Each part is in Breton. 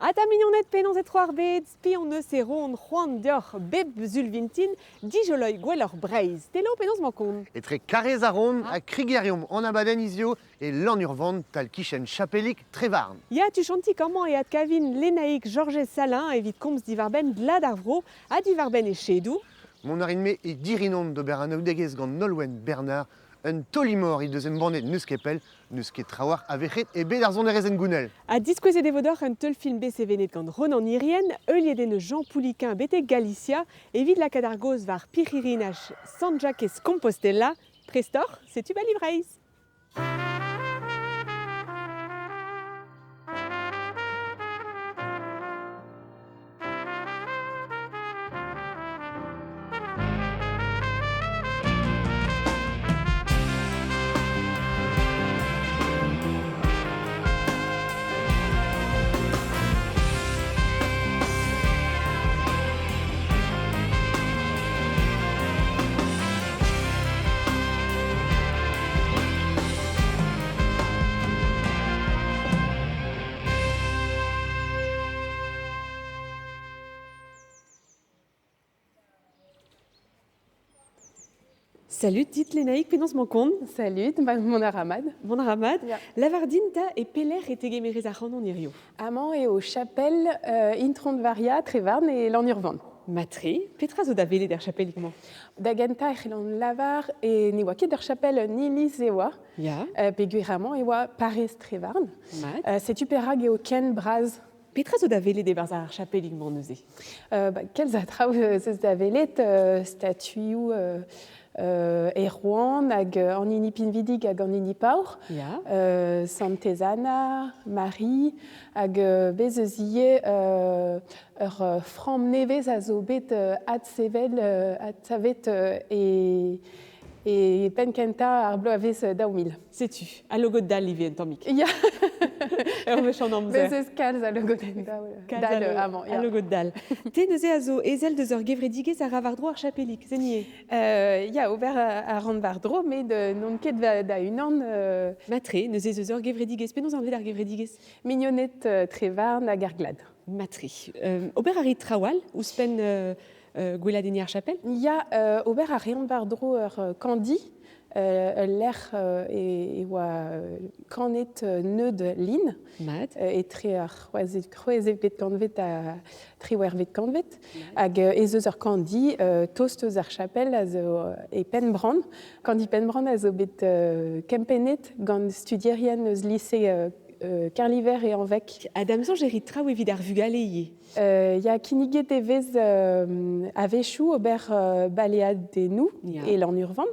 A ta mignonette penons et trois arbeds, spion ne seront Juan dior beb zulvintin, dijoloi gwellor breiz. Telo penons mancon. Et très carrés à ronde, à Krigerium, en abaden isio, et l'en urvant, tal kichen chapelik trevarn. Ya tu chanti comment et at Kavin Lénaïque Georges Salin évite combs divarben Gladarvro, a divarben et chedou. Mon arinme et dirinon d'ober an audegez gant Nolwenn Bernard, un tolimor il deuxième bandet nuskepel, nusket trawar avechet et bedarzon de rezen gounel. A disqueze de vodor un tel film BCVnet gant Ronan Irien, eulieden Jean Pouliquin bete Galicia, évite la cadargos var Piririnach San Jacques Compostela, Prestor, c'est tu balivreis. Salut, dites Lénaïque, penons mancon. Salut, mon aramad. Mon aramad, Ja. Lavardinta et Peller et tegemerez a Ronan Irio. Amant et aux chapelles Introndvaria, Trevarn et l'Enurvan. Matri, Petra zo da vele der chapelikman. Dagenta et l'on lavar et niwake der chapelle Nili Zewa, Ya, Peguiramant et wa Paris Trevarn. mat. C'est Tuperag et au Ken Braz. Petra zo da vele de barzar chapelikman neuze. Quels atraus ces davelet statues Erwan hag an inipinvidig hag an inipaur. Ya, Santezana, Marie, hag bezezie ur fram nevez a zo bet ad sevel, ad savet et penkenta ar blo avez daoumil. sais-tu, a logo dal livi en tamik. Ya, Ur mechant amzer. bezez kalz a logo den dal amant. A logo dal. Te neuze a zo ezel deus ur gevredigez a ravardro ar chapelik, zenie. Ya, ober a rand var dro, met non ket da unan Matre, neuze eus ur gevredigez, penons an vet ar gevredigez. mignonet trevarn hag ar glad. Matri. Ober a rit trawal, ouz pen gweladeni ar chapel. Ya, ober a reont var dro ur kandi, l'air et kanet neud lin, Mat. et tre ar c'hwezet bet kanvet a tre wer vet kanvet, hag ez eus ur kandi toast eus ar chapel a zo e penbran. Kandi penbran a zo bet kempenet gant studierien eus lycée Carliver et Envec. Adamzan j'ai traoù evit ar vugale Ya kiniget evez a vechou ober balead de nou Ya. et l'en urvan.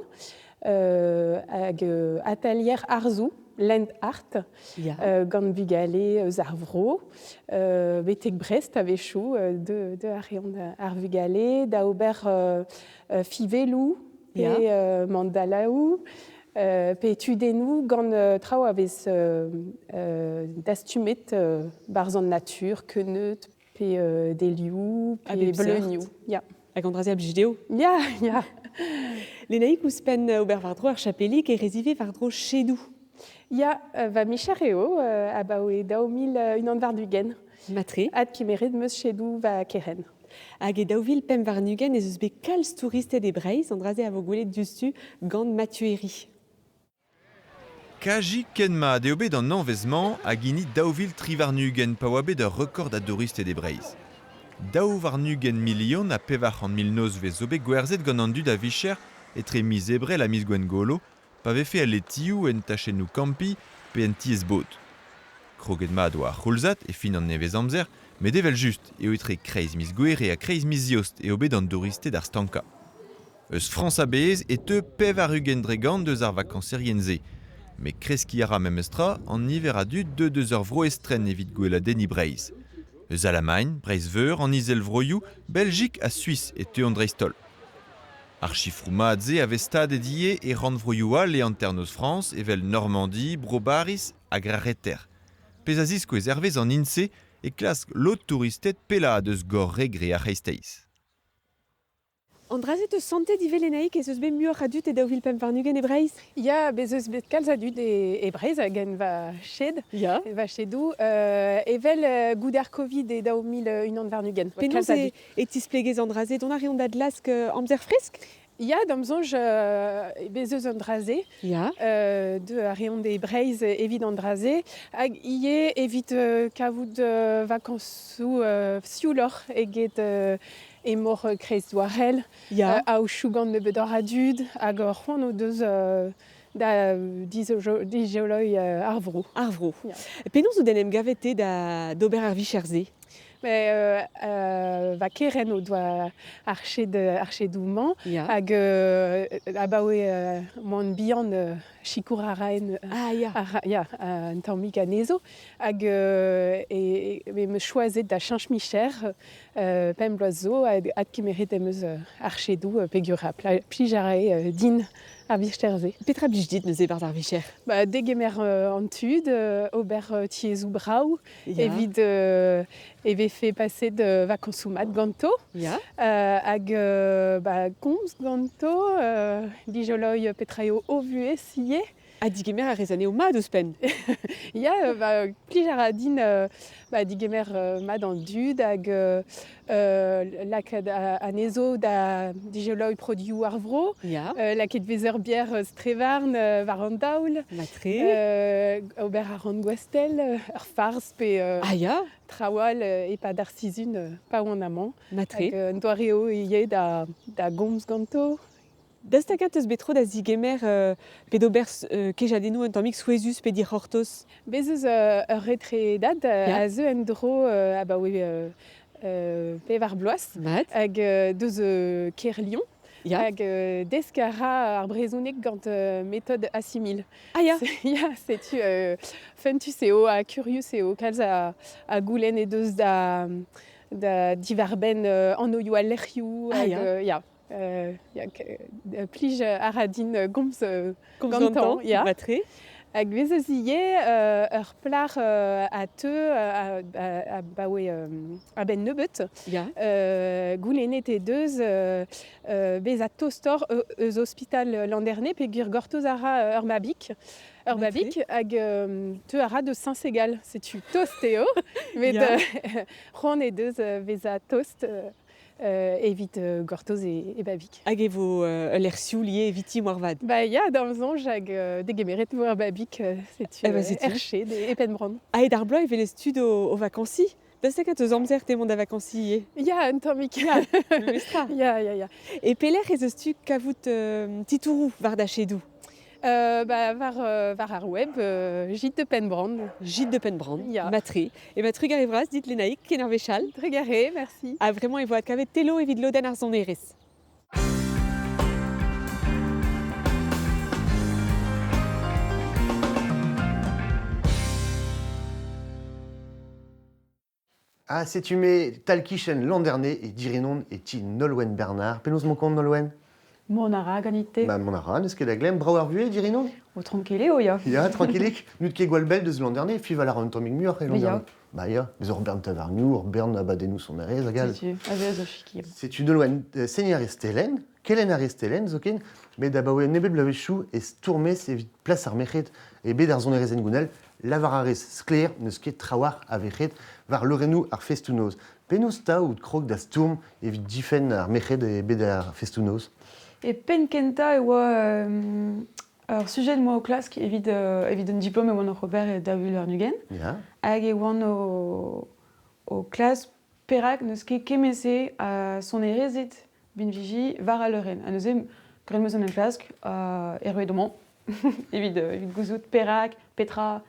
Hag atelier Arzou, Land Art, Ya. gant vugale eus ar vro. Betek Brest a vechou de ar reont ar vugale, da ober fivelou Ya. et mandalaou. Pe tudenou gant traoù avez dastumet barzan nature, keneut, pe delioù, A pe bep bleuniou. Ya. Hag an drazi a blij Ya, ya. Lénaïque ouz pen ober vardro ar chapelik e rezive vardro chedou. Ya, va michar eo, a bao e daoumil unan var dugen. Matre. Ad kimered meus chedou va keren. Hag e daouvil pem varnugen ez eus bet kalz touristet e Breiz an drazi a vo gwelet dustu gant Matueri. Kaji kenma deobe d'an envezman a gini daouvil trivarnugen pa oa bet ur record a dourist e Breiz. Daouvarnugen milion a pevach an milnoz ve zo bet gwerzet gant an dud a vicher etre miz ebrel a miz gwen golo, pa vefe al letioù en tachenou kampi pe en tiez bot. Kroget ma doa c'houlzat e fin an nevez amzer, met evel just eo etre kreiz miz gwere a kreiz miz yost e obe d'an douristet ar stanka. Eus Frans a bez e te pevarugen dregant deus ar vakanserien ze, me kreski a ra memestra an niver a dud deus ur vro estren evit gweladenn i Breiz. Eus Alamagne, Breizveur, an izel vroioù, Belgique a Suisse et te an dreistol. Ar chifrou mat ze a vestad e die e rand vroioù all e anternoz France, evel Normandie, Brobaris hag Rareter. Pez a zisko ez hervez an inse e klask lot touristet pella deus gor regre a c'heisteiz. Andrazet eus sante divelenaik ez eus bet muur adut e daouvil pemvarnugen e Breizh? Ya, bez eus bet kalz adud e Breizh hag en va ched. Ya. Va chedou. Evel gouder Covid e daou mil unan varnugen. Penaos e tisplegez Andrazet, on a reont da dlask amzer fresk? Ya, damzonj bez eus Andrazet. Ya. De a reont e Breizh evit Andrazet. Hag ie evit kavout vakansou sioulor eget e mor kreiz doarel. Ya. A o chougan ne bedor adud. Hag c'hoant o deus da dijoloi ar vro. Ar vro. Ya. Penaos o denem gavete da d'ober ar vicherze? Va keren o doa archedouman. Ya. Hag abaoe moan bihan chikour a raen Ah, ya. ya, un tammig a nezo. Hag me choazet da chanch micher pem bloaz zo ad kemeret em eus archedou pegur a plijarae din ar vicherze. Petra blij dit neus e-barzh ar vicher? Degemer an tud, ober tiezou brau, Ya. evit eve fait passer de vakansou mat ganto, Ya. hag gomz ganto, dijoloi petraio o vue siye. A digemer a rezane o mad eus pen? Ya, plijar a din digemer mat an dud, hag lakad a nezo da dijoloi produioù ar vro, Ya. laket vezer bier strevarn war an daoul, Matre? ober ar an gwestel, ur farz pe Ah, ya. trawal e pa d'ar sizun pa oan amañ. Matre? Hag un doareo ie da gomz ganto. Da stakat eus betro da zigemer pe d'ober kejadennoù un tammig souezus pe dir hortos? Bez eus ur retredat Ya. a zeu en dro pe war bloaz. Mat? Hag deus ker Lyon. Ya. Hag deskara ar brezhoneg gant méthode assimil. Ah, ya. Ya, setu fentus eo a curious eo kalz a goulenn e deus da diverben an oioù a lec'hioù. Ah, hag, ya. Plij a ra din gomz Gantan? ya. Matre? Hag vez eus ie ur plar a teu a ben nebeut. Ya. Goulennet e deus bez a tostor eus ospital landerne peogwir gortoz a ra ur mabik. Ur mabik hag teu a ra de Saint-Ségal. Setu tost eo, met Ya. c'hoant e deus vez a tost evit gortoz e babik. Hag e vo l'er sioul ie eviti moarvad? Ya, damzonj hag degemeret vo ur babik setu setu. erched e penbron. Ha e d'ar bloi e vele stud o vakansi? Da stakat eus amzer temont da vakansi ie? Ya, un tammig. Ya, mestra. Ya. E pelec'h ez eus tu kavout titourou var da chedou? Var ar web, jit de penbrand. Jit de penbrand? Ya. Matre? E ma trug ar evraz dit lenaik ken ar vechal? Tregare, merci. Ha vremañ e vo ad kavet telo evit lodenn ar sonerez. Ah, c'est hume talkichen landernais et dirinon et ti Nolwenn Bernard. Penaos mon compte Nolwenn? Monara ganite Mon ara, neus ket da glem, brauar vue dirinon? o tranquille ya. Ya, tranquillik. Nut ket gwall deus landernais, fi valar an tammig muur e landernais. Ya, bez ur bern tavarnoù, ur bern abadennoù son arez, agal. Avez o chiki. C'est une Nolwenn seigneur Estelen, kelen ar Estelen, zoken, met da baoe nebet blavechou e stourmez evit plas ar mechet e bet ar zonerezen gounel, lavar arez skler neus ket trawar a vechet var lorenou ar festounoz. Penaos ta ou krog da stourm evit difen ar mechet e bet ar festounoz. Et pen kenta e oa sujet de moi au classe qui évite un diplôme et oan Robert et David Vernugen. Ya, Hag e oan o classe perak neus ket kemese son erezit bin viji var a leuren. A neuze gren meus an en klask erruedomant. Evit gouzout perak, petra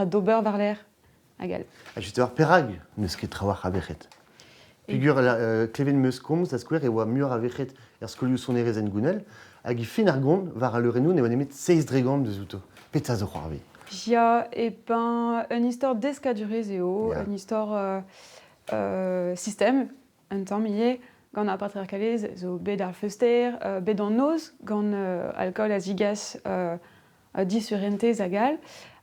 d'ober var l'air. Agal. a just ar perag neus ket trawar a vechet. Figur kleven meus komz da skouer e oa muur a vechet er skolioù sonerezen gounel, hag i fin ar gont var a leurennoù ne oan emet 16 dregam deus outo. Peta zo c'hoarvi. Pia e ben un histoire d'escadurez eo, Ja. un histoire système, un temps millet, gant a patriarcalez zo bet ar feuster, bet an noz, gant alcool a zigas disurentez agal,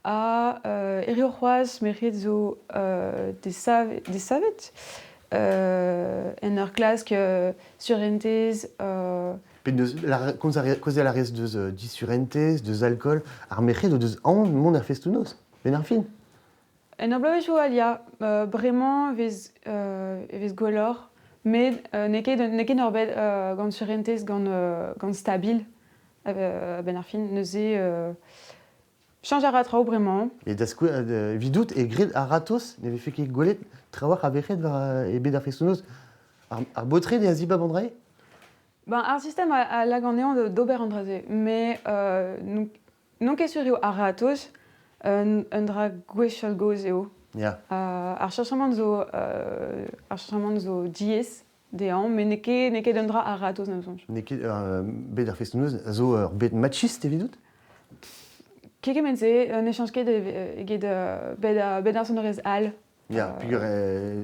a eri c'hoaz merc'het zo des savet, en leur classe sur entes. Cause la res de dissurentes, de alcool, armechet, de an, mon festunos. Ben arfin. En ablavechu alia, vraiment vez golor, mais neke norbet gant surentes gant stabil, ben arfin, neuze change à ratrao vraiment. Et dasco vidout et grid a ratos, n'avait fait qu'il golet, trawar avechet et ben festunos. Ar botre de aziba bandrae? Ben, un système à la gandéon d'Aubert Andraze, mais non qu'est sur à ratos, un dra gwechal gozeo. Ja. Ar chachement zo dies dean, mais neke d'un dra à ratos nan sonj. Neke ben festunos, zo bet machiste vidout? Keke mense, ne change ket bet ar sonorez al. Ja, puis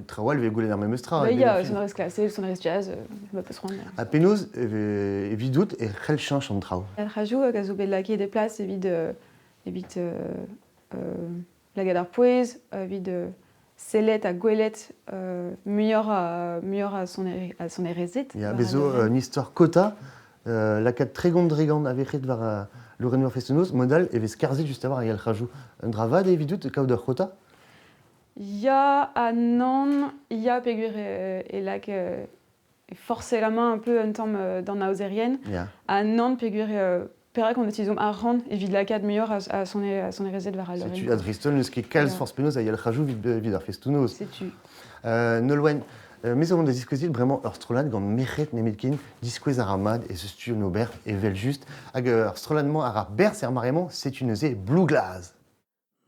trawal ve golet ar memestra. Il y a sonorez classé, sonorez jazz, va pas se rendre. A penaos vidout e c'hell chanch an traoù. El rajou a gazo bet laki des places evit la gadar pouez, evit selet a gwelet meilleur à son erezet. Ja, bezo une histoire kota, lakat tregont dregant avechet var Lorraine festunos, modal evez karzet just avoir el rajou. Un dravad e vidout kaout ur kota? Ya a non, ya pegur et là que forcer la main un peu un temps dans la ausérienne. Ja. A non pegur pera qu'on utilise à rendre et vide la cadre meilleur à son erezet vers C'est Lorraine. tu adriston le ski calz force penos a el rajou vid ar festunos. C'est tu. Nolwen, mais on a discuté vraiment ur stroland gant mechet nemetkin disquez ar amad et ce stu no ber et vel just hag ur strolandement ar ber ser marement c'est une zé blue glaze.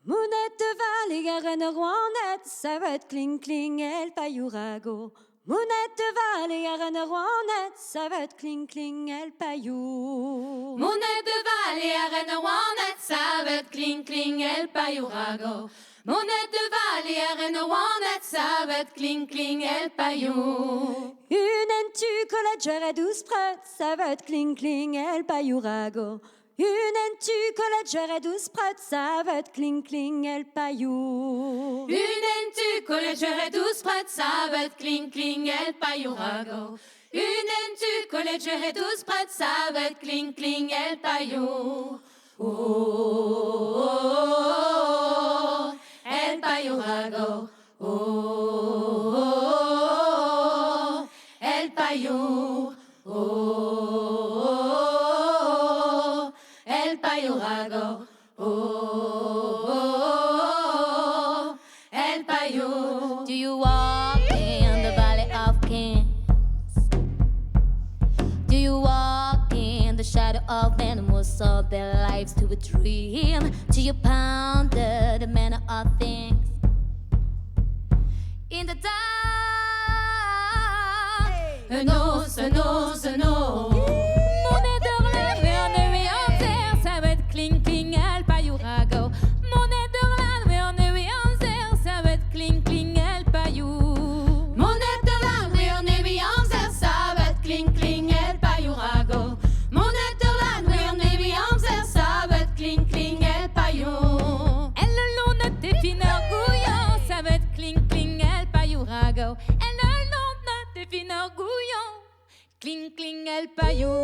Mounette de Val et Garenne Rouennette, ça va être cling cling el payourago. Mounette de Val et Garenne Rouennette, ça va être cling cling el payou. Mounette de Val et Garenne Rouennette, ça va être cling cling el payourago. Mounette de Val et Garenne Rouennette, ça va être cling cling el payou. Une entu collège à 12 prêts, ça va être cling cling el payourago. Une entu collège à 12 prêts, ça va être cling cling el payou. Une entu collège et 12 prêtes, ça va être cling cling el payourago. Une entu collège et 12 prêtes, ça va être cling cling el payou. Oh, oh, oh, oh, el payourago. Oh, oh, oh, el payou. Oh, oh, oh, el payourago. Oh, oh, oh, el payou. Do you walk in the valley of kings? Do you walk in the shadow of animals of their lives to a dream? Do you ponder the manner of things? In the dark, Un os, un os, un os. monnaie de l'âme, en terre, ça va être cling cling el payourago. Monnaie de l'âme, en terre, ça va être cling cling el payou. Monette de l'âme et on est mis en zer, ça va être cling cling el payourago. Monette de l'âme et on est mis en zer, ça va être cling cling el payou. Elle le long de tes fineurs gouillants, ça va être cling cling el payourago. Elle le long de tes fineurs gouillants, cling cling el payou.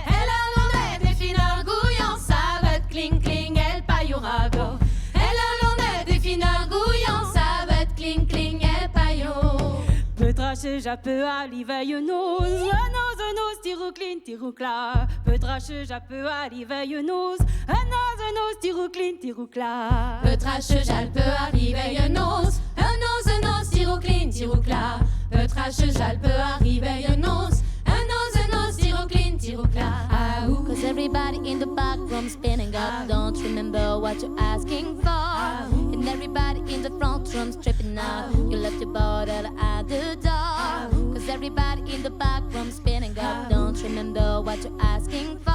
Elle a l'honnête des fineurs gouillants, ça va être cling cling el payourago. Elle a l'honnête des fineurs gouillants, ça va être cling cling el payou. Peut tracher, j'appeux à l'iveille nose, tiroucline, tiroucla. Peut tracher, j'appeux à l'iveille nose, tiroucline, tiroucla. Peutrache, j'alpe arriver un os, tiroucline, tiroucla. Peutrache, j'alpe arriver un os, tiroucline, tiroucla. Ah ouh. Cause everybody in the back room spinning up, don't remember what you're asking for. And everybody in the front room stripping out, you left your bottle at the door. Cause everybody in the back room spinning up, don't remember what you're asking for.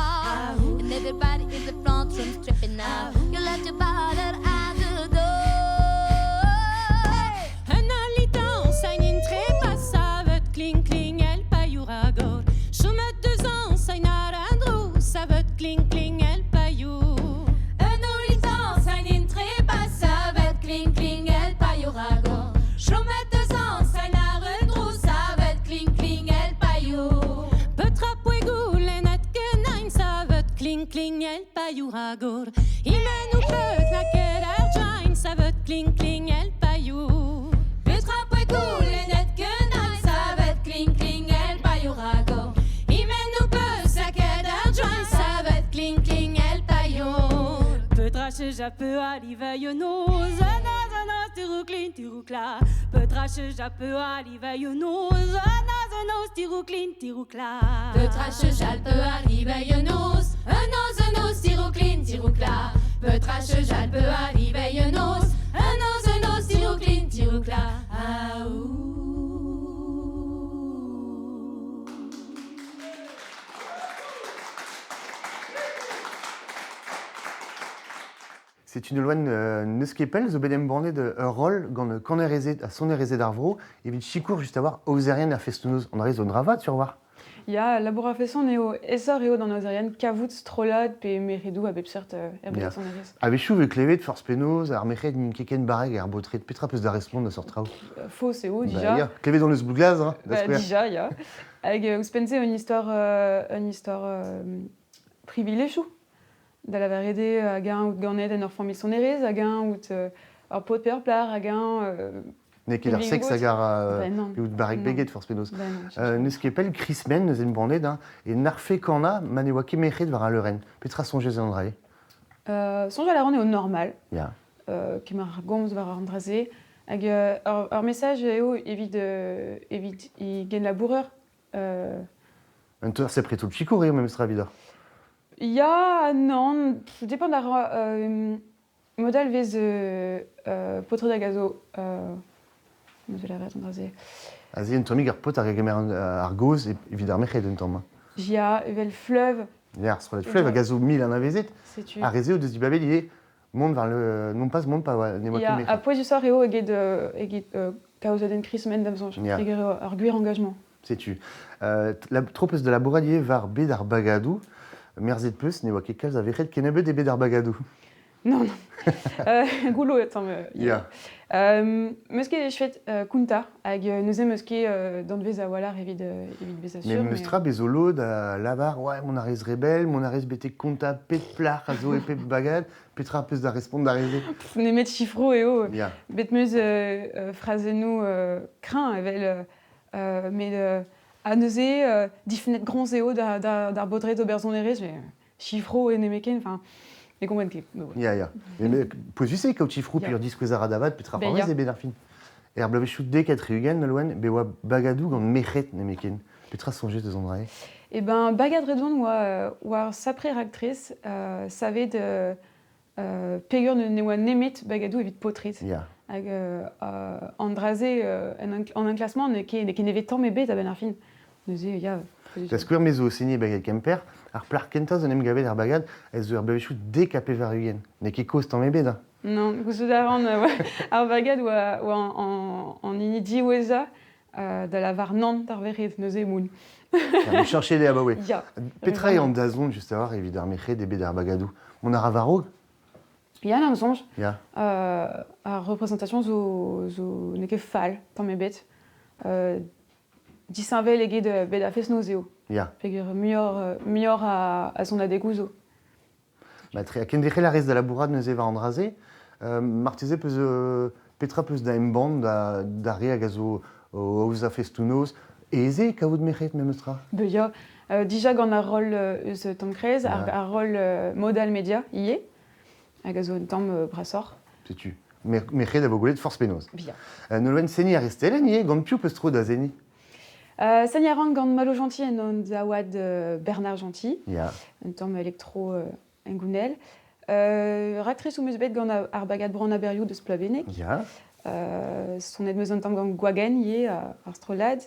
And everybody in the front room stripping out, you left your bottle at the door. Un alitant, ça n'y pas, ça va être cling cling el payourago. Je mets 2 ans, ça n'y ça va être cling cling el payou. Un alitant, ça n'y pas, ça va être cling cling el payourago. Je mets 2 ans, ça n'y el payuragor. Imenu peut la querer join, ça veut cling cling el payou. Petra pue cool et net que night, ça veut cling cling el payuragor. Imenu peut la querer join, ça veut cling cling el payou. Petra che ja peut arriver yo nose, nazanos tiruclin tirucla. Petra che ja peut arriver yo nose, nazanos tiruclin tirucla. Petra cheval peut arriver yo nos, un nos, tiroucline, tiroucla. Petra cheval peut arriver yo nos, un nos, tiroucline, tiroucla. Ah ouh. C'est une loi neuskepel, zo bedem bornet de rôle gant kanerezet a sonerezet d'arvro, evit chikour juste à voir auzerien a festonoz. On arrive zone ravat sur voir. Ja, laborafaison neo esor eo dans nos ariennes kavout strolad pe meridou a bepsert Ja. son aris. Avechou ve klevet force penaos, ar mechet nin keken bareg ar botret, petra peus da respond de sort trao. Faux c'est où Bah, déjà? ya, klevet dans le zbouglaz, hein, da square. Déjà, ja. Avec ouspense une histoire privilégiou. Da la verede a gain out ganet en ur famille son erez, a gain out ur pot per plar, a gain... Ne ket ar sex hag ar Ben non. out bareg Non. beget force penaos. Ben non, Neuskepel krismen neus en bornet, et narfe kana mane oa kemechet var a leuren. Petra songez an drae. songe à la ronde au normal, Ya. qui m'a goms var andraze. Hag ur message eo evit i gen laboureur. Un teur se preto chikour eo même stravidor. Ja, non, ça dépend d'ar modal vez potre da gazo. Je vais la rete andraze. Azi en tomig ar pot ar gemer ar goz, evit ar mechet en tom. Jia, evel fleuve, Ya, ar strolet fleuve, a gazo mil an avezet, sais-tu. ar rezeo deus di babel, il est monde vers le... Non pas, monde pas, ne oa Ja, kemechet. a poez du sort eo eget kaozaden krismen d'amzonj. Ja. Eget ar gwir engagement. Sais-tu. La tropes de la bourradier var bed ar bagadou, merzet peus, ne oa ket kalz a vechet kenebet e bed ar bagadou. Non, non. Goulo, attends. Ya. Meus ket chvet kunta, hag neuze meus ket d'an vez a walar evit vez a Mais sur. meustra bezolo da lavar, ouais, mon arez rebel, mon arez bete konta pet plar, a zo e pet bagad, petra peus da respond da reze. Ne met chifro eo. Ya. Bet meus frazenou crin evel met a neuze difnet gronz eo d'ar bodret d'oberzon erez, mais chifro e nemeken, enfin, ne kompren ket. Ya, ya. Mais pois vise kaut chifrou Ya. pur diskwez a radavat, petra Ben, parvez ya. e bet ar fin. E ar blavechou deket reugen, na loen, be oa bagadou gant mechet nemeken. Petra songez deus an drae. Eh ben, bagad redon oa sapre actrice savet pegur ne oa nemet bagadou evit potrit. Ya. Hag andraze en un classement ne ket nevet tamm ebet a ben ar fin. Neuze, ya... Da skouer mezo segne bagad kemper, ar plar kentaz an em gavet ar bagad, ez ur blavechou dekape var rugen. Ne ket kost an ebet, da. Non, gouzo d'arran ar bagad oa en inidi oueza da la var nant ar verret neuze moun. Me chercher des abaoué. Ya. Petra e an dazon, just a war, evit ar mechet e bet ar bagadou. Mon ar avarog? Ya nan sonj, Ya. ar représentation zo ne ket fal tamm ebet. Disinvel eget bet a fes nozeo. Ya. Pegur mior a son adegouzo. Ba tre, a kendreche la rez da labourad neuze var an draze, marteze peus petra peus da emband da re hag a zo ouz a festounoz, eze kaout mechet me meustra. Beia, dija gant ar rol eus Tom Cruise, ar rol modal media, ie, hag a zo un tamm brasor. Sais-tu. Mechet da vogolet force penoz. Bia. Ne loen seni ar estelen, ie, gant piou peus tro da zeni. Saniarang gant Malo Gentil en an zawad Bernard Gentil, Ya. un tamm elektro engounel. Raktrice ou meus bet gant ar bagad bran a berioù deus plavenek. Ya. Son meus an tamm gant Gwagen, ie, ar strolad.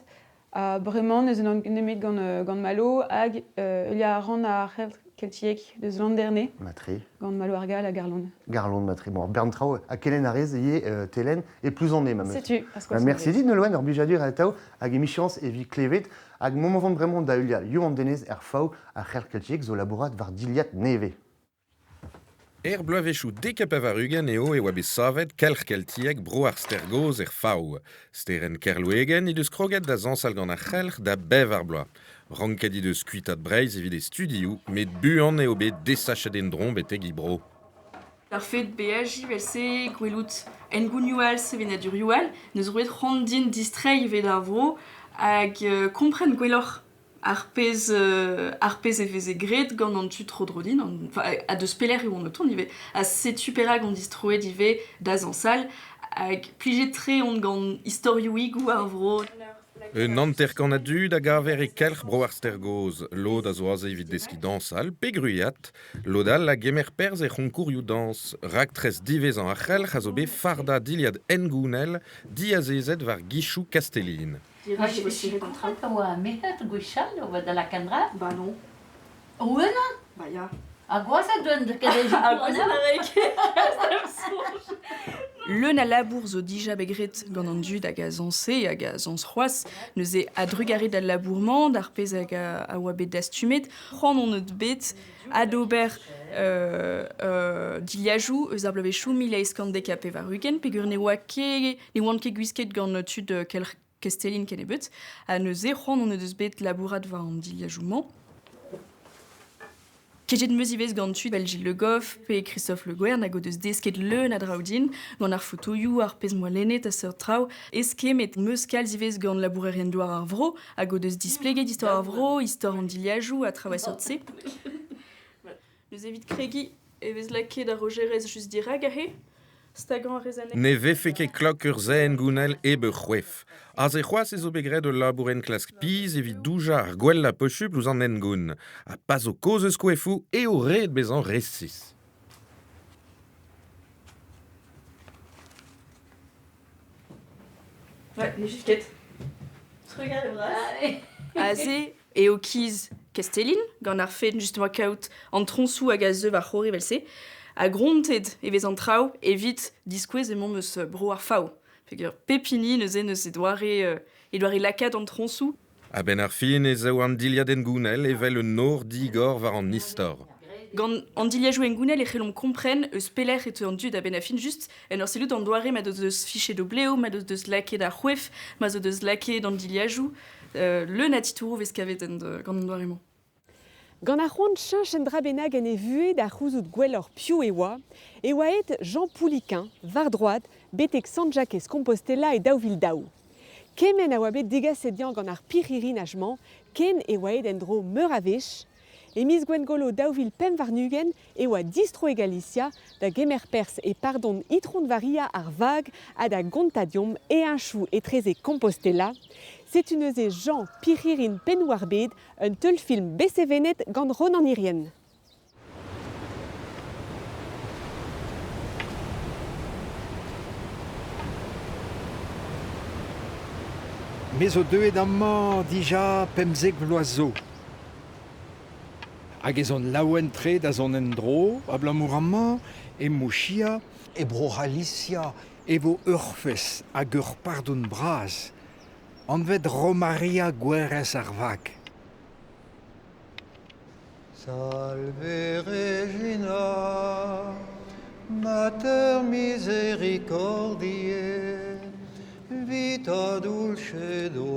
Bremañ neus an nemet gant Malo, hag eulia a ran ar keltiek deus landerne, Ma tre. gant Malo Argal a Garlon. Garlon ma tre. Bon, Bern trao, a kelen a rez, ie, telen, e plus an e, ma meus. Sais-tu, Merci dit, ne loen, ur bijadur a tao, hag emichans e vi klevet, hag momavant bremañ da eulia, you an denez er fao a c'her keltiek zo labourat var diliat neve. Bloavechou dekap a varugen eo e oa bet savet kelc'h keltiek bro ar stergoz fao. Steren kerlouegen idus kroget da zansal gant ar c'helc'h da bev ar bloa. Rankedi de skuitat breiz evit e studiou, met buan eo bet desachet drom beteg ibro. Ar fet beaji vel se gwelout engounual se venet urioal, neus roet randin distreiñ evit ar vro hag kompren gwelloc'h ar pez e veze gret gant an tu trodrodin, a deus peler eo an oton, a setu perag an distroet ive daz an sal, hag plijet tre on gant historiouigou ar vro. Un anterkanadu da gaver e kelch bro ar stergoz. Lod a zo aze evit deski dansal, pegruiat, lodal la gemer perz e c'honkourioù dans. Rak tres divezan ar c'helch a zo bet farda diliad engounel di a zezet var gichou Castellin. Je suis contente qu'on a mis un gouchal dans la caméra. Bah non. Oh non. Bah ya. À quoi ça donne de quel Le na labour zo dija begret gant an dud hag a zanse hag a zans c'hoaz, neus e a drugaret al labourman, ar pez hag a oa bet dastumet, c'hoant on eut bet a d'ober diliajou eus ar blavechou mil a eskandek a pe var ugen, pegur ne oa ket gwisket gant tud kelch Castellin ken e beut, a neus e c'hoant on eus bet labourat war an diliajouman. Kejet meus ivez gant tud bel Gilles Le Goff pe Christophe Le Guern hag o deus desket leun a draoudin gant ar fotoioù ar pez moalennet a seur trao eskemet meus kalz ivez gant labourerien douar ar vro hag o deus displeget istor ar vro, istor an diliajou a trao a seur tse. Neus evit kregi evez laket a rogerez just dirag a he, stagan a rezanet. Ne vefe ket klok ur zen gounel ebe c'hwef. Az e c'hoaz ezo begret o labouren klask piz evit douja ar gwell la pochu plus an engoun. A pas o koz eus koefou e o red bezan ressis. Ouais, les jusquettes. Regarde le bras. Azé et au kiz Castellin, gant ar fet justement kaout an tronsou hag a zeu war c'hori vel se, a gronted evez an trao evit diskouez emon meus bro ar fao. Pegur pepini neus e doare lakat an tronsou. A ben ar fin e zeo an diliad engounel evel un nor digor war an istor. Gant an diliajou engounel e c'hellom kompren eus peler et an dud a ben a fin just en ur selout an doare ma deus fiche do bleo, ma deus laket ar c'hwef, ma deus laket an diliajou, le natitourou vez kavet gant an doaremant. Gant ar c'hoant cheñch en dra bennak en e vuet da c'houzout gwelloc'h piv e oa et Jean Pouliquin, var droad, betek San Jacques Compostela e daouvil daou. Kemen a oa bet degasedian gant ar piririnajman, ken e oa en dro meur a vech, e miz Gwengolo daouvil pem varnugen e oa distro e Galicia da gemer pers e pardon itron varia ar vag a da gontadiom e un chou e treze Compostela. C'est une Jean Piririn Penouarbed, un teul film besevenet gant Ronan Irien. Mais o deuet amman dija pemzek vloazo. Hag ez on laouentre da zon endro, a blamour amman, e mouchia, e bro Galicia, e vo urfes hag ur pardoun braz. An vet Romaria gwerez ar vag. Salve Regina, Mater misericordiae, vita dulcedo,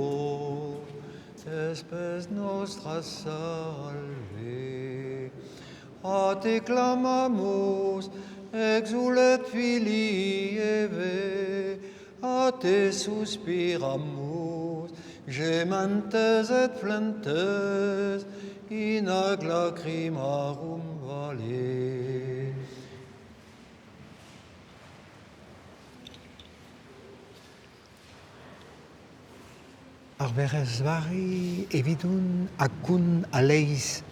spes nostra salve. A te clamamus, exulet filii eve, a te suspiramus, gementes et flentes, in ag lacrimarum vale. Ar verezvari evidun akun aleiz.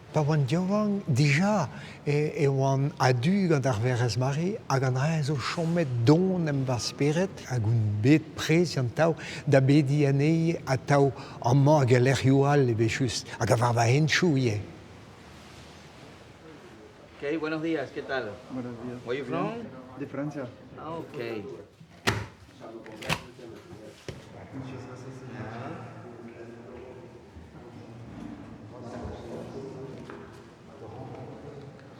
Pa oan diovang dija e oan adu gant ar verezvari hag an rez o chomet don em var speret hag un bet prez an tau da bedi anei a tau amman hag a lerioal ebe just hag a var va henchou ie. Ok, buenos días, ¿qué tal? Buenos días. Where are you from? De Francia. Ah, ok.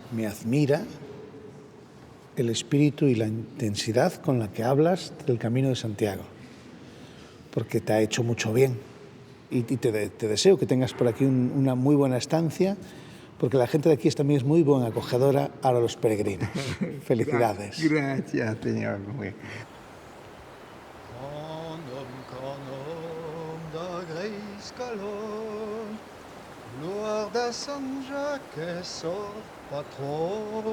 Me admira el espíritu y la intensidad con la que hablas del Camino de Santiago, porque te ha hecho mucho bien. y te deseo que tengas por aquí una muy buena estancia, porque la gente de aquí también es muy buena acogedora a los peregrinos. Felicidades. Gracias, señor. Muy. Gloire de San Jacques, sort patron.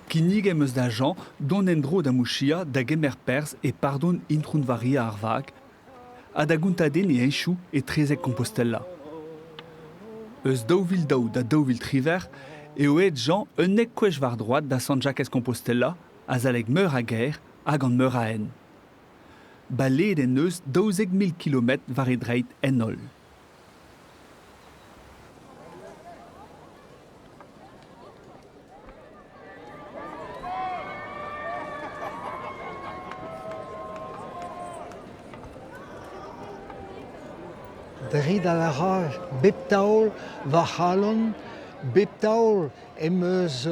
Kinnig eus da Jean, don endro da mouchia da gemer pers e pardon intrun varia ar vag, a da guntaden e enchou e trezek Compostela. Eus daouvil daou da daouvil triver, e oet Jean un nek kwech var droat da San Jacques Compostela, a zaleg meur a guerre hag an meur a en. Baled en eus 12.000 km var e dreit enol. Drid a la rage, bep taol va halon, bep taol em eus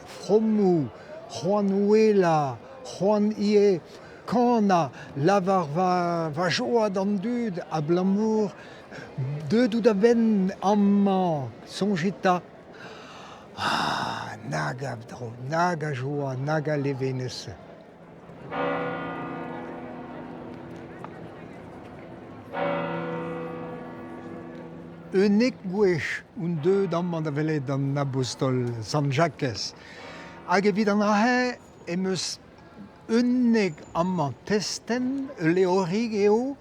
fromou, c'hoan ouela, c'hoan ie, kana, lavar va joad an dud a blamour, deud da ben amman, sonjeta. Nag a dro, nag a joa, nag a levenez. Un nek gwech un deud amman da velet an apostol San Jacques. Hag evit an ahe em eus un nek amman testen leorig eo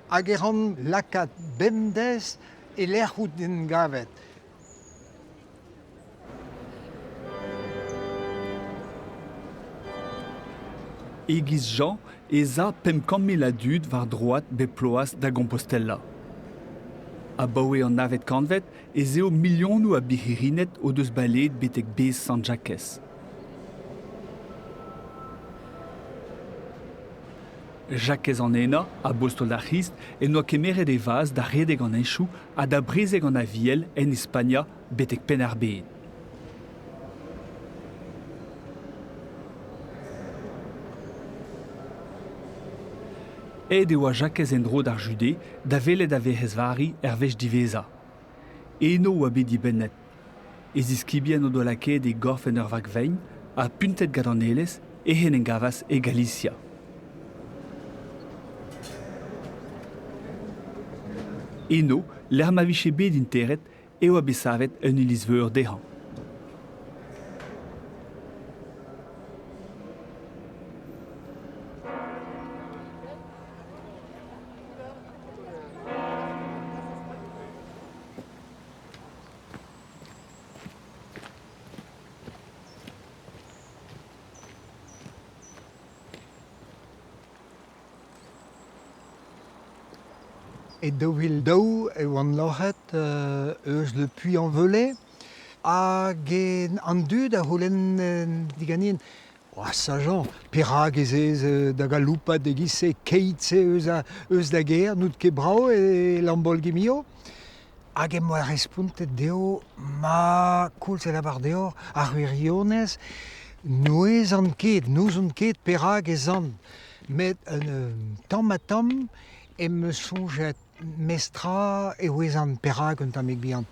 hag ran lakat bemdez e lerc'hout den gavet. Egiz Jean eza 500.000 a dud var droat be ploas da Compostela. A baoe an navet kanvet ez eo milionou a bihirinet o deus baled betek bez San Jacques. Jacques an ena, a bostol da Christ, en oa kemeret e vaz da redeg an enchou a da brezeg an aviel en Espagna betek pen ar bet. Ed eo a Jacques en dro d'ar Judé da velet a vehezvari vech diveza. Eno oa bet dibennet. Ez iskibien o do laket e gorfen ur vag vein, a puntet gant an elez e hen en gavas e Galicia. Eno, l'er ma viche bet interet eo a besavet un ilizveur dehan. Et daouvil daou eo an lorret eus le puy en velay hag an dud a c'houlenn diganin sajan, perag ez da galoupat e gise keitse eus da ger, nout ket brao e l'ambol gemio. Hag em oa respuntet deo ma koulz e lavar deor ar wirionez noez an ket perag ez an. Met tamm a tamm em sonjet mestra e oez an perag un tammig bihan.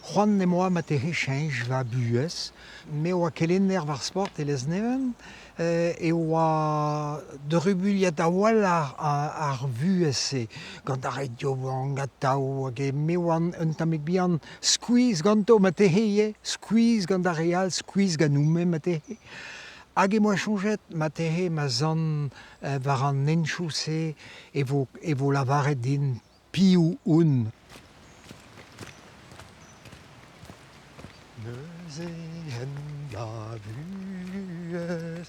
C'hoant ne moa matere chanj va buez, me oa kelenner var sport e lez neven, e oa de rubuliat a wall ar vuez gant ar radio gatao, hag me oa un tammig bihan squeeze ganto matere, squeeze gant ar real, squeeze gant oume matere. Hag e moa chonjet matere ma zan war an enchou-se e vo lavaret din piou un. Neus en da vuez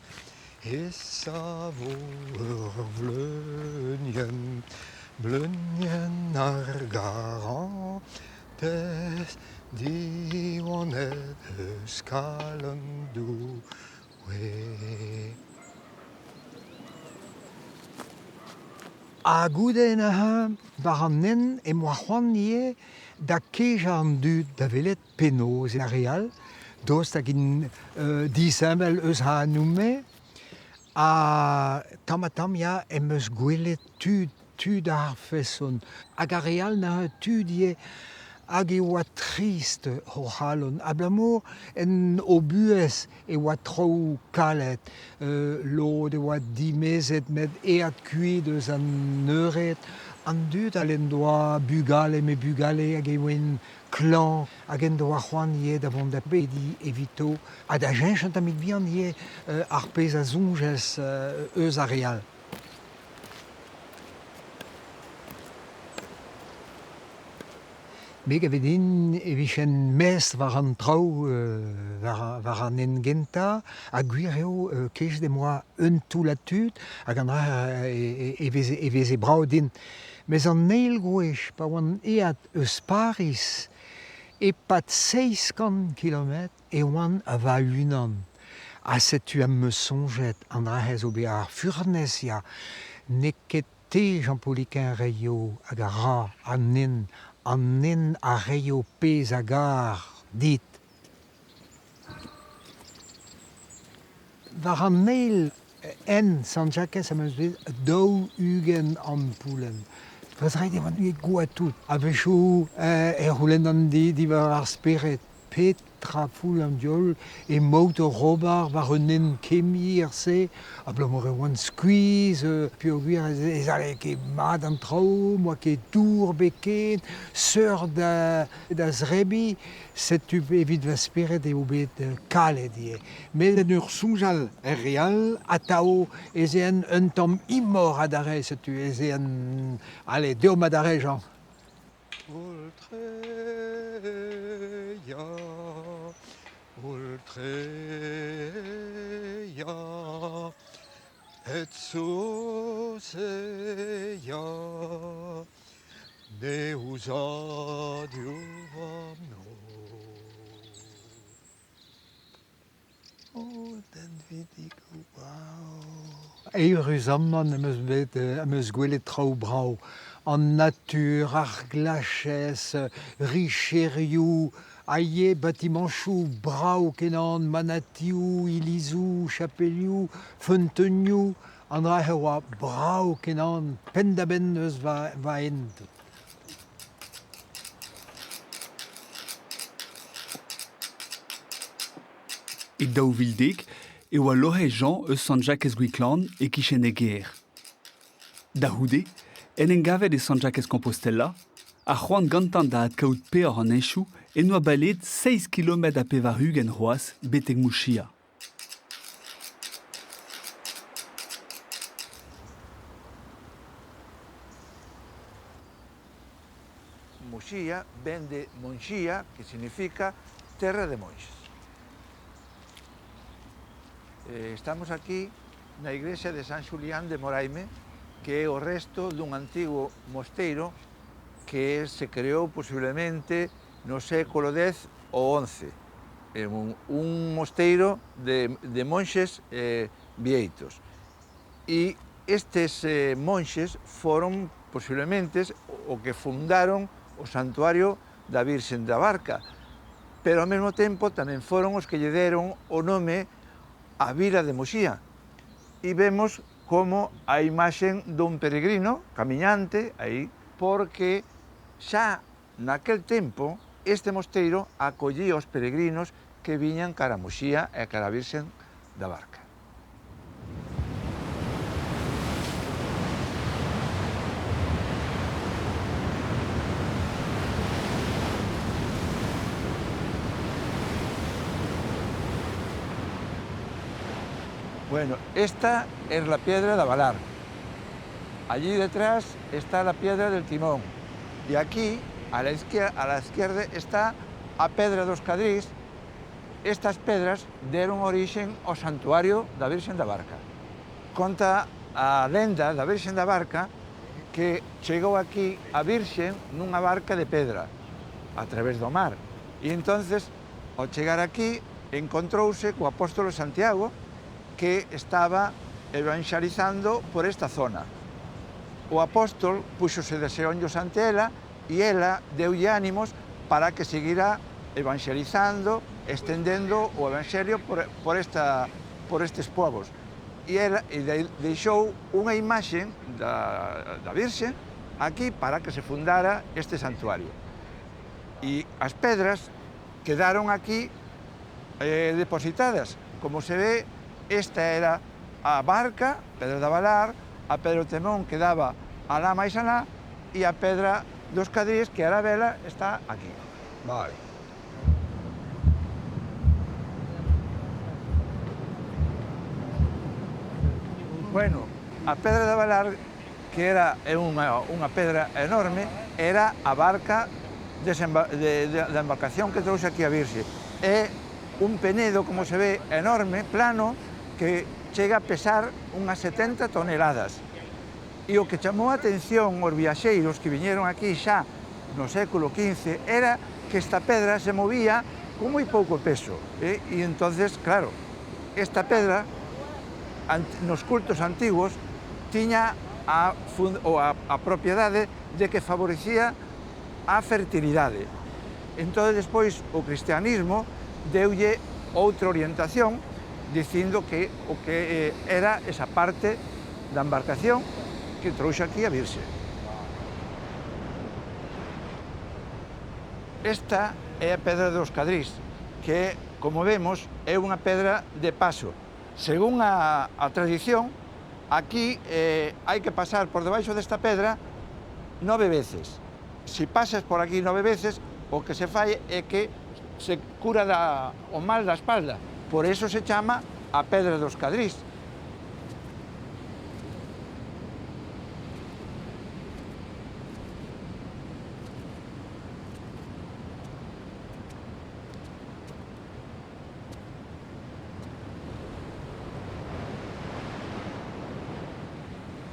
e sa vo ur vleunien, bleunien ar garantez diwanet eus kalendou. A goudenn war an nen em oa c'hoant nie da keja an dud da velet penoz e real Dost agin disembel eus ha noume. A tam ja eus gwelet tud ar feson. Hag a real na tud ie hag e oa trist o c'halon. Ablamour en obuez e oa trao kalet. Lod e oa dimezet med eat kuit eus an neuret. An dud alen doa bugale hag e oen klan hag en doa c'hoant ie da vont da bedi evito. Ha da jenchant amik bihan ie ar pez a zongez eus a real. Meg a vedin evichen mest war an trao war an en genta a gwir eo kech de moa un toulatud hag an dra e veze brao din. Mez an neil gwech pa oan eat eus Paris e pat 600 km e oan a va unan. A setu am me sonjet an dra hez obe ar furnez ya ne ket te Jean-Pauliquin reio hag a ra an nen a reio pez a gar dit. War an neil en San Jacques am eus bet daou ugen an poulen. Vaz ret evan uget goa tout. A vechou roulen an di war ar speret. Petra foul an diol e motor robar war un nen kemi er se. A blamor e oan squeeze, pio gwir ez ale ke mad an trao, moa ke dour beken, seur da zrebi, setu evit va speret e obet kalet ie. Met en ur sonjal er real, atao ez en un tamm immor adare, setu ez en, ale, deom adare, Jean. Ultreia, et suseia, Deus adiuvamno. Den vidig brau. Eur eus amman am eus gwelet trao brau. An natur, ar glachez, richerioù, aie batimanchou, brau kenan, manatiou, ilizou, chapeliou, fonteniou, an dra oa brau kenan, pendaben eus va ent. E daouvildek e oa lohe Jean eus San Jacques Gwiklan e kichen e ger. Da houde, en engavet e San Jacques Compostela, a c'hoant gantan da ad kaout peor an enchou en oa balet 6 km a pevarug en c'hoaz beteg Mouchia. Mouchia ven de Monchia, que significa terra de monxes. Estamos aquí na igrexa de San Xulián de Moraime, que é o resto dun antigo mosteiro que se creou posiblemente no século X ou XI. É un mosteiro de monxes vieitos. E estes monxes foron posiblemente o que fundaron o santuario da Virxen da Barca, pero ao mesmo tempo tamén foron os que lle deron o nome a vila de Moxía. E vemos como a imaxen dun peregrino camiñante aí, porque xa naquel tempo este mosteiro acollía os peregrinos que viñan cara a Moxía e cara a Virxen da Barca. Bueno, esta es la piedra de Avalar. Allí detrás está la piedra del Timón. Y aquí, a la izquierda, está a Pedra dos Cadrís. Estas pedras deron orixen ao santuario da Virxen da Barca. Conta a lenda da Virxen da Barca que chegou aquí a Virxen nunha barca de pedra a través do mar. E entonces, ao chegar aquí, encontrouse co apóstolo Santiago, que estaba evangelizando por esta zona. O apóstol puxose de xeonllos ante ela e ela deulle ánimos para que seguira evangelizando, estendendo o evangelio por estes povos. E deixou unha imaxe da Virxe aquí para que se fundara este santuario. E as pedras quedaron aquí depositadas. Como se ve, esta era a barca, Pedra de Avalar, a Pedra do Temón que daba alá máis alá, e a Pedra dos Cadrís, que era a vela, está aquí. Vale. Bueno, a Pedra de Avalar, que era unha pedra enorme, era a barca da embarcación que trouxe aquí a Virxe. É un penedo, como se ve, enorme, plano, que chega a pesar unhas 70 toneladas. E o que chamou a atención aos viaxeiros que viñeron aquí xa no século XV era que esta pedra se movía con moi pouco peso. E entonces, claro, esta pedra nos cultos antiguos tiña a propiedade de que favorecía a fertilidade. Entón, despois, o cristianismo deulle outra orientación dicindo que o que era esa parte da embarcación que trouxe aquí a Virxe. Esta é a Pedra dos Cadrís, que, como vemos, é unha pedra de paso. Según a tradición, aquí hai que pasar por debaixo desta pedra 9 veces. Se pasas por aquí 9 veces, o que se fai é que se cura o mal da espalda. Por eso se chama a Pedra dos Cadrís.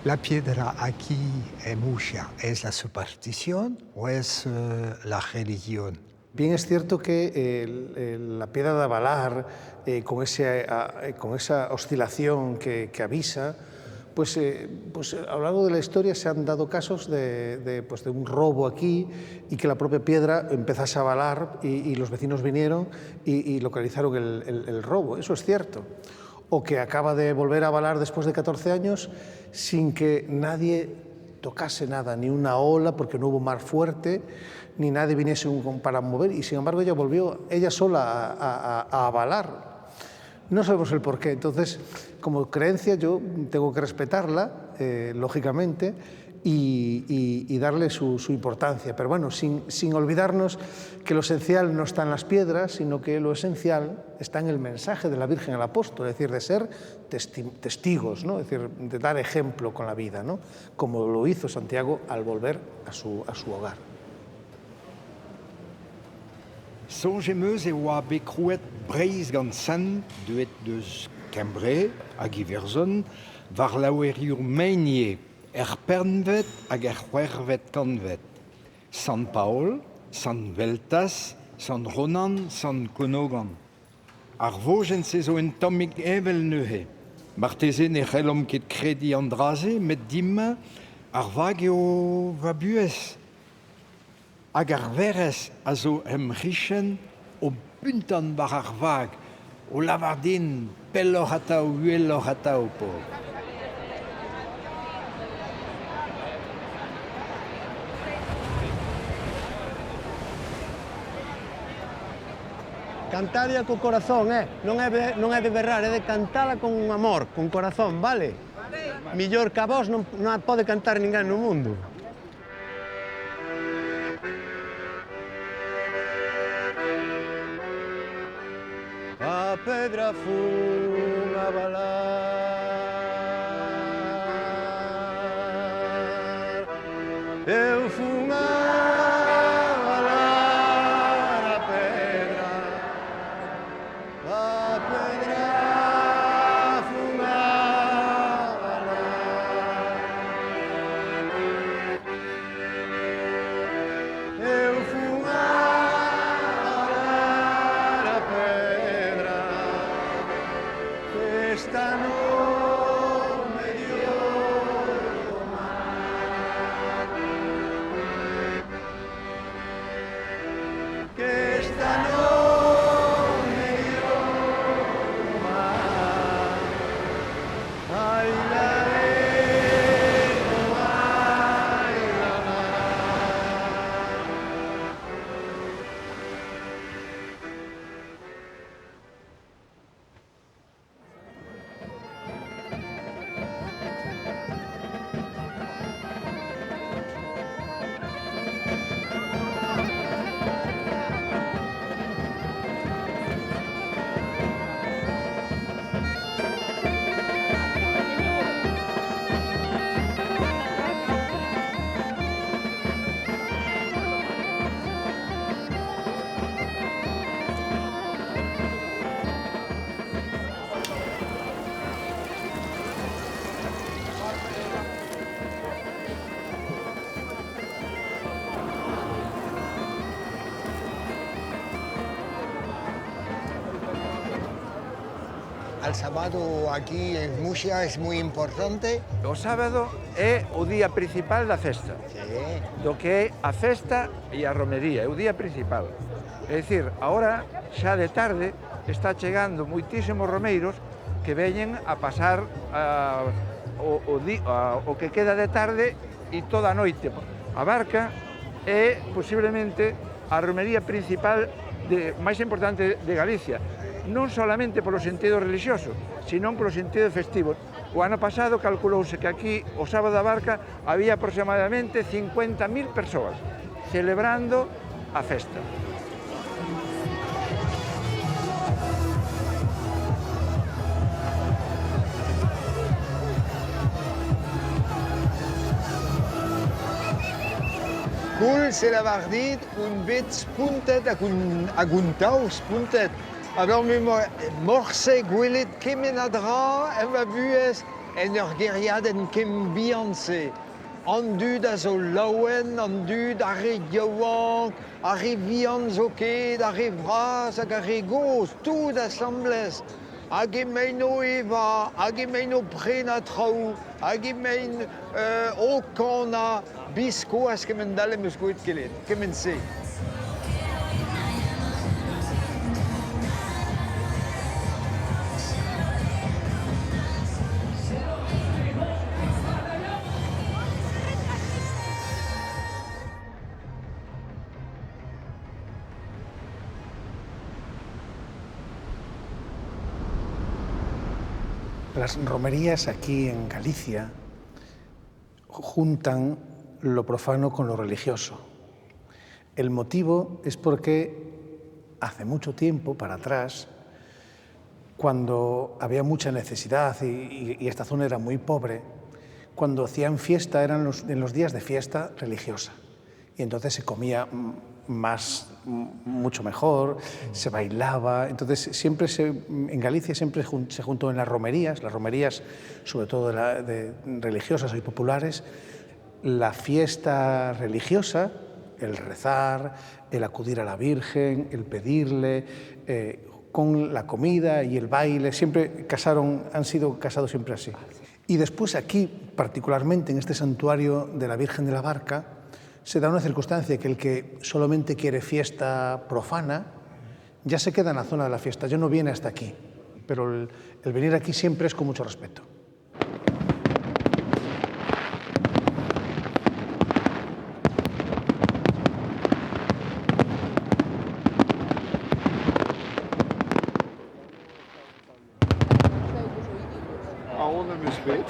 La piedra aquí en Muxía, ¿es la superstición o es la religión? Bien, es cierto que la piedra de Avalar, con esa oscilación que avisa, pues a lo largo de la historia se han dado casos de un robo aquí y que la propia piedra empezase a avalar y los vecinos vinieron y localizaron el robo. Eso es cierto. O que acaba de volver a avalar después de 14 años sin que nadie tocase nada, ni una ola, porque no hubo mar fuerte, ni nadie viniese para mover, y sin embargo ella volvió ella sola a avalar. No sabemos el porqué, entonces como creencia yo tengo que respetarla, lógicamente, y darle su importancia, pero bueno, sin olvidarnos que lo esencial no está en las piedras, sino que lo esencial está en el mensaje de la Virgen al apóstol, es decir, de ser testigos, ¿no? Es decir, de dar ejemplo con la vida, ¿no? Como lo hizo Santiago al volver a su hogar. Songemeus e oa bekrouet breiz gant san duet deus Cambrai, hag Iverzon, var laoueriur meinier pernvet hag c'hwervet kanvet. San Paul, San Veltas, San Ronan, San Konogan. Ar vojen se zo en tammig evel neuhe. Martezen e c'hellom ket kredi an draze, met dimma, ar vag eo va buez. Hag ar verez a zo emrichen o buntan bar ar vag, o lavardin pellor atao, uellor atao po. Cantadia co corazón, non é de berrar, é de cantala con amor, con corazón, vale? Millor que a vos non a pode cantar ninguén no mundo. A pedra fun a balar, eu fun a esta noche. al sábado aquí en Murcia es muy importante. O sábado é o día principal da festa. Sí. Do que é a festa e a romería, é o día principal. É dicir, agora, xa de tarde, está chegando moitísimos romeiros que veñen a pasar o que queda de tarde e toda a noite. A barca é posiblemente a romería principal máis importante de Galicia, non solamente polo sentido religioso, sino polo sentido festivo. O ano pasado calculouse que aquí, o sábado da barca, había aproximadamente 50.000 persoas celebrando a festa. Cool, c'est la vardit, un bit spuntet ac un tau spuntet. Alors, morse gwelet kemen a dra, va buez, en ur geriad en kem bianse. An dud a zo laouen, an dud a re yaouank, a re vian zo ket, a re vras, hag a re goz, tout assemblez. Hag emeino eva, hag emeino prena traoù, hag emein o kana, bisko az kemen dalem eus gouet kelet, kemen se. Las romerías aquí en Galicia juntan lo profano con lo religioso. El motivo es porque hace mucho tiempo para atrás, cuando había mucha necesidad y esta zona era muy pobre, cuando hacían fiesta eran en los días de fiesta religiosa. Y entonces se comía mucho mejor, se bailaba. Entonces en Galicia siempre se juntó en las romerías sobre todo de religiosas y populares, la fiesta religiosa, el rezar, el acudir a la Virgen, el pedirle, con la comida y el baile, han sido casados siempre así. Y después aquí, particularmente en este santuario de la Virgen de la Barca, se da una circunstancia que el que solamente quiere fiesta profana ya se queda en la zona de la fiesta, ya no viene hasta aquí. Pero el venir aquí siempre es con mucho respeto. Ahora me spät.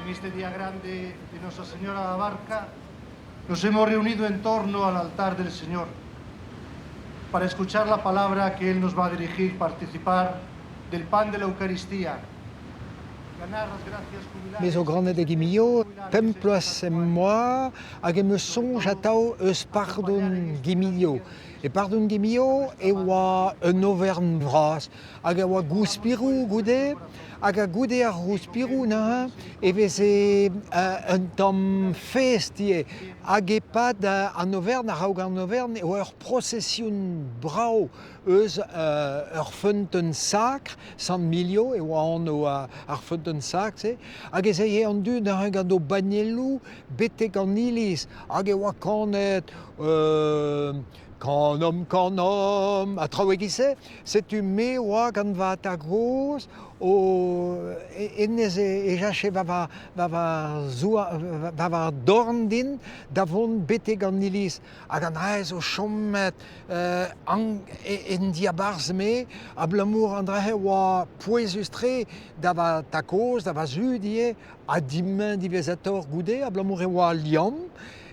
En este día grande de Nuestra Señora de la Barca, nos hemos reunido en torno al altar del Señor para escuchar la palabra que Él nos va a dirigir, participar del pan de la Eucaristía. Ganar las gracias jubilares. Mais au grande de Gimio, templos et moi, hag me songe a tau eus pardon Gimio. E pardon Gimio e oa un Auvergne bras, hag a oa gouspirou goude, hag a goude ar gouspirou na, e veze un tamm festie, hag e pad an Auvergne, ar raoug an Auvergne, e oa ur procession brao eus ur feunteun sacre, Sant Milio, e oa an ar feunteun sacre, hag e zeie an dud ar gant o bagnelou, betek an iliz, hag e oa kanet, Kanom, a traouegise, setu me oa gant va ta groz, enez e jache va dorn din da vont betek an iliz. Hag an rez o chommet en diabarz me, a blamour an drehe oa poezus-tre da va ta koz, da va zudie, a dimmen divezator goude, a blamour e oa liam,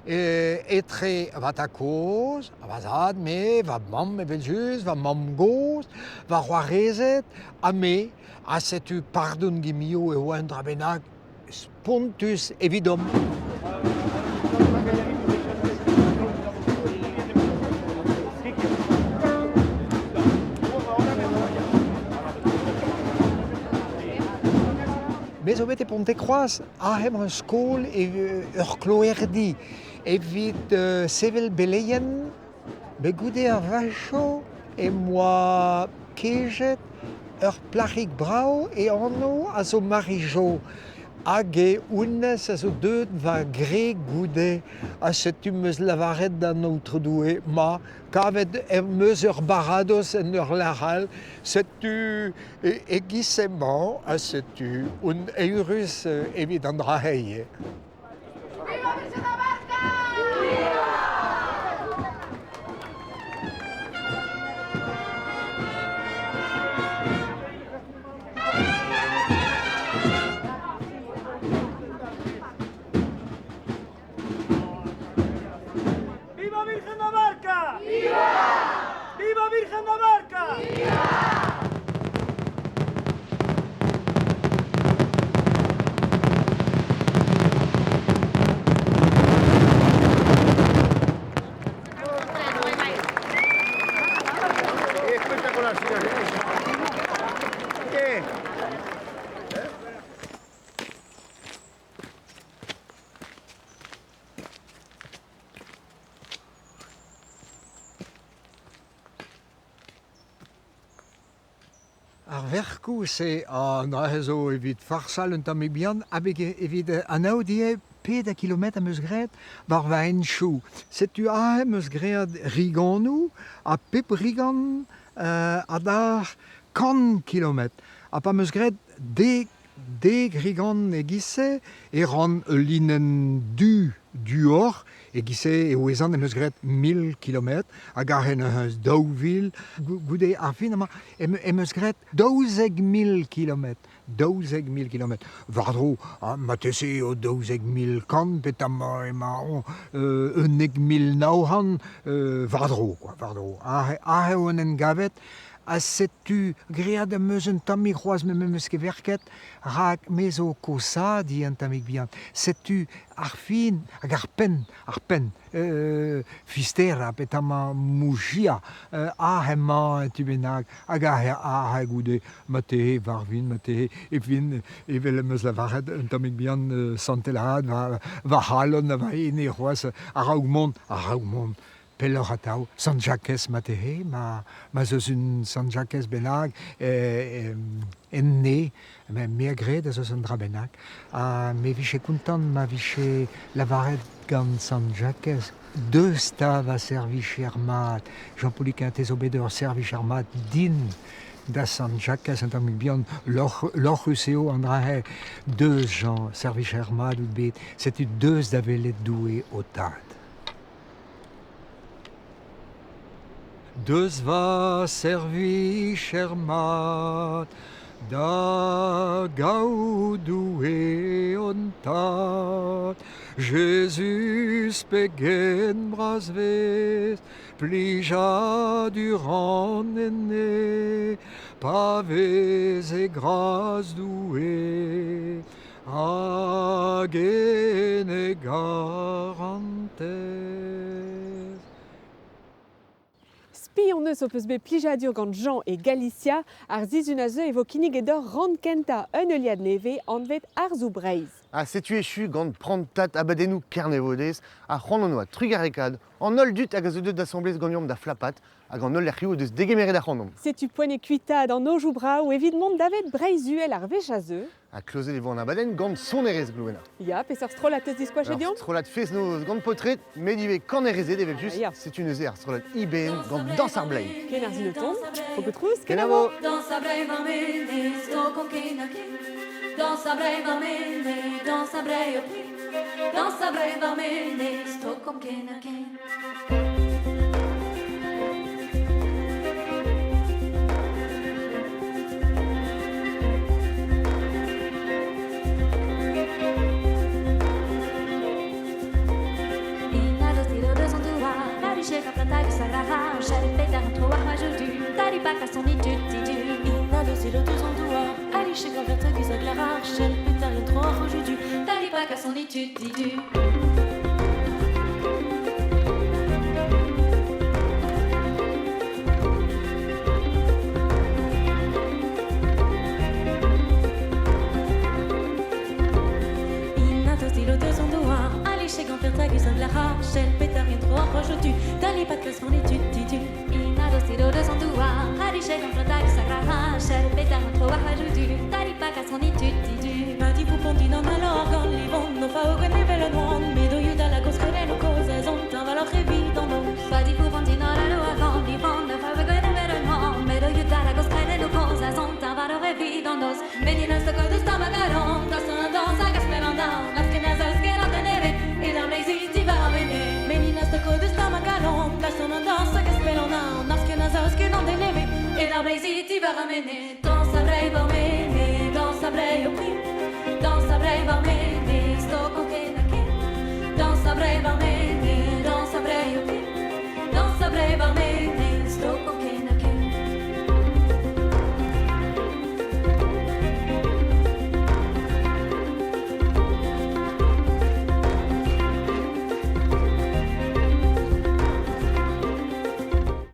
etre va ta koz, va zad me, va mam eveljus, va mam goz, va roarezet, a me, a setu pardon Gimio e oa un drabenag spontus evidom. zo weet Ponte-Croix, ahem een school Urcloerdi. Evit Sevel Beleyen, Begoudé a Vacho, et moi Kejet, Urplachik Brau, et Anno, a zo Marijo. Hag unnes a zo deud va gre goude a setu meus lavaret da notre doué, ma kavet meus ur barados en ur laral, setu egisement a setu un eurus evit an draheie. Ar verkous an zo evit farsal un tamm bihan, abeg evit anaudie 5 kilometer am eus graet war va en chou. Setu ahem eus graet riganou, a pep rigan a dar 100 kilometer. A pa eus graet deg rigan e gise, e ran linen du hor, e gise e oezan em eus graet 1000 kilometer, hag ar hen eus daouvil, goude ar fin ama, em eus graet 12.000 kilometer. 12.000 kilometer. Vardro, ma tese o 12.000 kan, pet ama ema 1.900 vardro, quoi, vardro. Ar on en gavet, a setu gread am eus un tammig c'hoaz me eus ket verket rak mezo kosadi un tammig bihan. Setu ar fin hag ar pen fistera pet ama moujia hema tu benag hag a goude mate varvin mate evin evel em eus lavaret un tammig bihan santelad va halon va ene c'hoaz ar augmont Pelor atau, San Jacques matehe, ma zeus un San Jacques benag en ne, mer gred a zeus un dra benag. Me viche kontant ma viche lavaret gant San Jacques. Deus ta va servich mat, Jean-Paul Quintez obedeur servich mat din da San Jacques en tammig bihan l'or useo an drahe. Deus Jean servich mat ou bet, setu deus da velet doue o tad. Deus va servich mat da gaudoue on tad. Jesus pegen brazvez, plija durant enne, pavez e graz doue, hag ene garantez. Spion eus o peus bet plijadur gant Jean et Galicia ar zizun a zeu evo kinnig edor randkenta un euliad neve anvet ar zou Breizh. A setu echu gant prantat abadennou kernevodez a c'hanonoa trugarekad an ol dut hag a zeu d'assemblez gant da flapat hag an ol errioù deus degemeret da c'hanom. Setu poene kuitad an ojou brao evidemont davet Breizhuel ar vech a zeu. A kloze evo an abaden gant son erez glouena. Ya, peseur strolat eus diskouach edion? Strolat fez noz gant potret, met dive kan erezet evel just, setu neuze ar strolat iben gant dans ar blei. Ken ar zineton, fokotrous, ken avo. Dans sa brei va mene, stokon ken a ken. Dans sa brei va mene, dans sa brei o pli. Dans sa brei va mene, stokon ken a ken. Chega pra dar essa garra, chega pegar um troar majudu, tari baka son itudidu. Ina do silo dos ondoa, ali chega verte guisa glara, chega pegar um troar majudu, tari baka son itudidu. de la hache, elle pète à rien trop rejetu. Dali pas de classe, mon étude, titu. Inado stiro de son doigt, hariché dans le taille, sa crache, elle pète à rien trop rejetu. Dali pas de son étude, titu. Ma dit vous ponti dans ma l'organe, les vents, nos faux que neve le noir, mais do you da la cause que les causes, elles ont un valeur évident. Pas dit vous ponti dans la loi, quand les vents, nos faux que neve le noir, mais do you da la cause que les causes, elles ont un valeur évident. Medina sto code sta magaron, da sono danza che speranda, la schina sa schera de neve, e la blazy ti va a venire. Medina sto code sta magaron, da sono danza che speranda, la schina sa schera de neve, e la blazy ti va a venire. Danza brei va bene, danza brei